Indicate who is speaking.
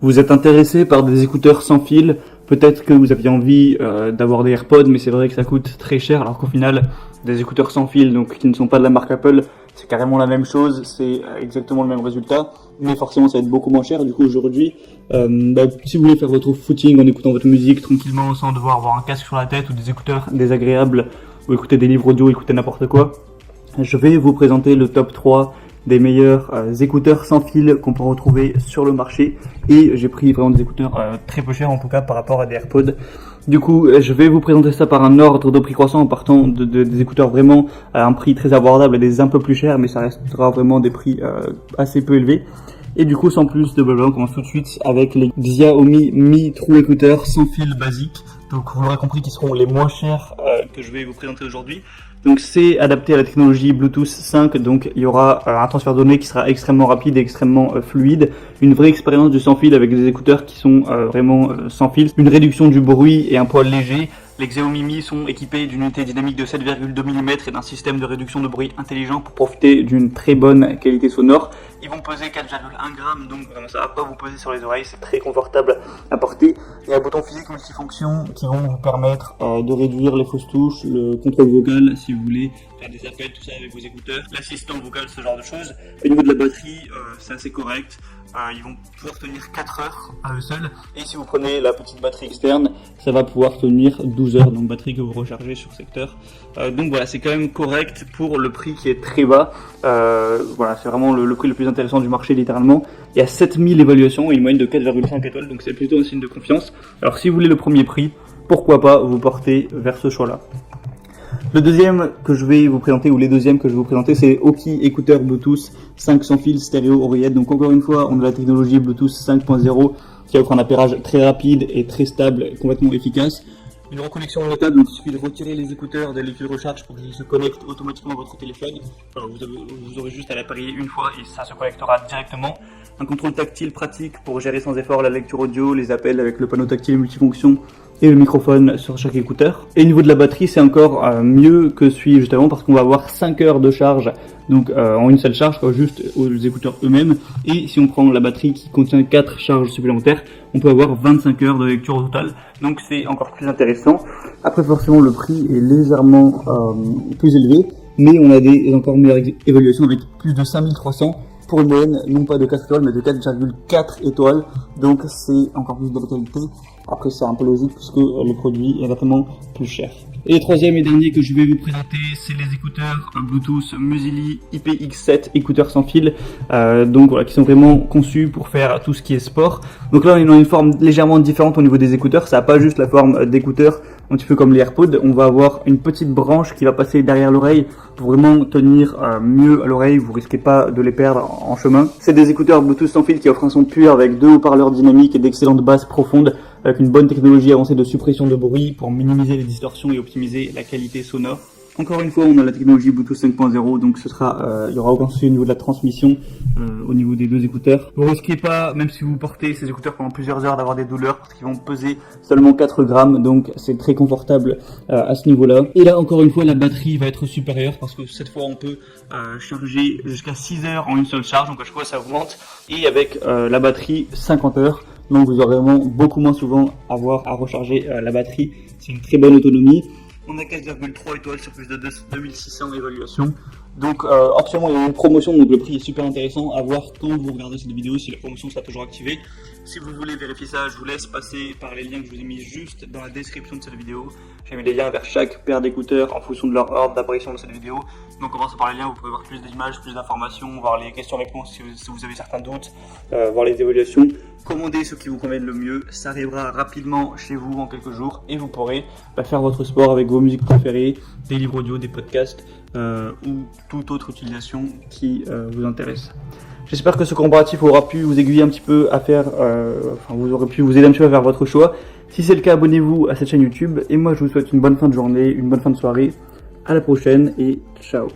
Speaker 1: Vous êtes intéressé par des écouteurs sans fil, peut-être que vous aviez envie d'avoir des AirPods, mais c'est vrai que ça coûte très cher, alors qu'au final, des écouteurs sans fil, donc qui ne sont pas de la marque Apple, c'est carrément la même chose, c'est exactement le même résultat, mais forcément ça va être beaucoup moins cher. Du coup aujourd'hui, si vous voulez faire votre footing en écoutant votre musique tranquillement, sans devoir avoir un casque sur la tête ou des écouteurs désagréables, ou écouter des livres audio, écouter n'importe quoi, je vais vous présenter le top 3 des meilleurs écouteurs sans fil qu'on peut retrouver sur le marché, et j'ai pris vraiment des écouteurs très peu chers en tout cas par rapport à des AirPods. Du coup, je vais vous présenter ça par un ordre de prix croissant en partant des écouteurs vraiment à un prix très abordable et des un peu plus chers, mais ça restera vraiment des prix assez peu élevés. Et du coup, sans plus de blabla, on commence tout de suite avec les Xiaomi Mi True écouteurs sans fil basique. Donc vous l'aurez compris, qui seront les moins chers que je vais vous présenter aujourd'hui. Donc c'est adapté à la technologie Bluetooth 5, donc il y aura un transfert de données qui sera extrêmement rapide et extrêmement fluide, une vraie expérience du sans fil avec des écouteurs qui sont vraiment sans fil, une réduction du bruit et un poids léger. Les Xiaomi Mi sont équipés d'une unité dynamique de 7,2 mm et d'un système de réduction de bruit intelligent pour profiter d'une très bonne qualité sonore. Ils vont peser 4,1 grammes, donc vraiment ça va pas vous peser sur les oreilles, c'est très confortable à porter. Il y a un bouton physique multifonction qui vont vous permettre de réduire les fausses touches, le contrôle vocal si vous voulez faire des appels, tout ça avec vos écouteurs, l'assistant vocal, ce genre de choses. Au niveau de la batterie, c'est assez correct. Ils vont pouvoir tenir 4 heures à eux seuls, et si vous prenez la petite batterie externe, ça va pouvoir tenir 12 heures, donc batterie que vous rechargez sur secteur. Donc voilà, c'est quand même correct pour le prix qui est très bas. Voilà, c'est vraiment le prix le plus intéressant du marché littéralement. Il y a 7000 évaluations et une moyenne de 4,5 étoiles, donc c'est plutôt un signe de confiance. Alors si vous voulez le premier prix, pourquoi pas vous porter vers ce choix-là. Le deuxième que je vais vous présenter, ou les deuxièmes que je vais vous présenter, c'est Oki écouteurs Bluetooth 5 sans fil stéréo oreillette. Donc encore une fois, on a la technologie Bluetooth 5.0 qui offre un appairage très rapide et très stable, complètement efficace. Une reconnexion notable, donc il suffit de retirer les écouteurs de l'aiguille de recharge pour qu'ils se connectent automatiquement à votre téléphone. Alors vous aurez juste à l'appareiller une fois et ça se connectera directement. Un contrôle tactile pratique pour gérer sans effort la lecture audio, les appels avec le panneau tactile multifonction et le microphone sur chaque écouteur. Et au niveau de la batterie, c'est encore mieux que celui juste avant parce qu'on va avoir 5 heures de charge, donc en une seule charge, quoi, juste aux écouteurs eux-mêmes. Et si on prend la batterie qui contient 4 charges supplémentaires, on peut avoir 25 heures de lecture au total, donc c'est encore plus intéressant. Après forcément le prix est légèrement plus élevé, mais on a des encore meilleures évaluations avec plus de 5300 pour une moyenne non pas de 4 étoiles mais de 4,4 étoiles, donc c'est encore plus de qualité. Après c'est un peu logique puisque le produit est vraiment plus cher. Et le troisième et dernier que je vais vous présenter, c'est les écouteurs Bluetooth Musili IPX7, écouteurs sans fil, donc voilà, qui sont vraiment conçus pour faire tout ce qui est sport. Donc là on est dans une forme légèrement différente au niveau des écouteurs, ça n'a pas juste la forme d'écouteurs, un petit peu comme les AirPods, on va avoir une petite branche qui va passer derrière l'oreille pour vraiment tenir mieux à l'oreille, vous risquez pas de les perdre en chemin. C'est des écouteurs Bluetooth sans fil qui offrent un son pur avec 2 haut-parleurs dynamiques et d'excellentes basses profondes, avec une bonne technologie avancée de suppression de bruit pour minimiser les distorsions et optimiser la qualité sonore. Encore une fois, on a la technologie Bluetooth 5.0, donc il y aura aucun souci au niveau de la transmission, au niveau des deux écouteurs. Vous risquez pas, même si vous portez ces écouteurs pendant plusieurs heures, d'avoir des douleurs parce qu'ils vont peser seulement 4 grammes, donc c'est très confortable à ce niveau-là. Et là, encore une fois, la batterie va être supérieure parce que cette fois, on peut charger jusqu'à 6 heures en une seule charge, donc à chaque fois, ça augmente. Et avec la batterie 50 heures. Donc vous aurez vraiment beaucoup moins souvent à avoir à recharger la batterie. C'est une très bonne autonomie. On a 4,3 étoiles sur plus de 2600 évaluations. Donc actuellement il y a une promotion, donc le prix est super intéressant à voir quand vous regardez cette vidéo si la promotion sera toujours activée. Si vous voulez vérifier ça, je vous laisse passer par les liens que je vous ai mis juste dans la description de cette vidéo. J'ai mis des liens vers chaque paire d'écouteurs en fonction de leur ordre d'apparition de cette vidéo. Donc en commençant par les liens, vous pouvez voir plus d'images, plus d'informations, voir les questions-réponses si vous avez certains doutes, voir les évaluations. Commandez ce qui vous convient le mieux, ça arrivera rapidement chez vous en quelques jours et vous pourrez faire votre sport avec vos musiques préférées, des livres audio, des podcasts ou toute autre utilisation qui vous intéresse. J'espère que ce comparatif aura pu vous aiguiller un petit peu à faire, vous aurez pu vous aider un petit peu à faire votre choix. Si c'est le cas, abonnez-vous à cette chaîne YouTube et moi je vous souhaite une bonne fin de journée, une bonne fin de soirée. À la prochaine et ciao.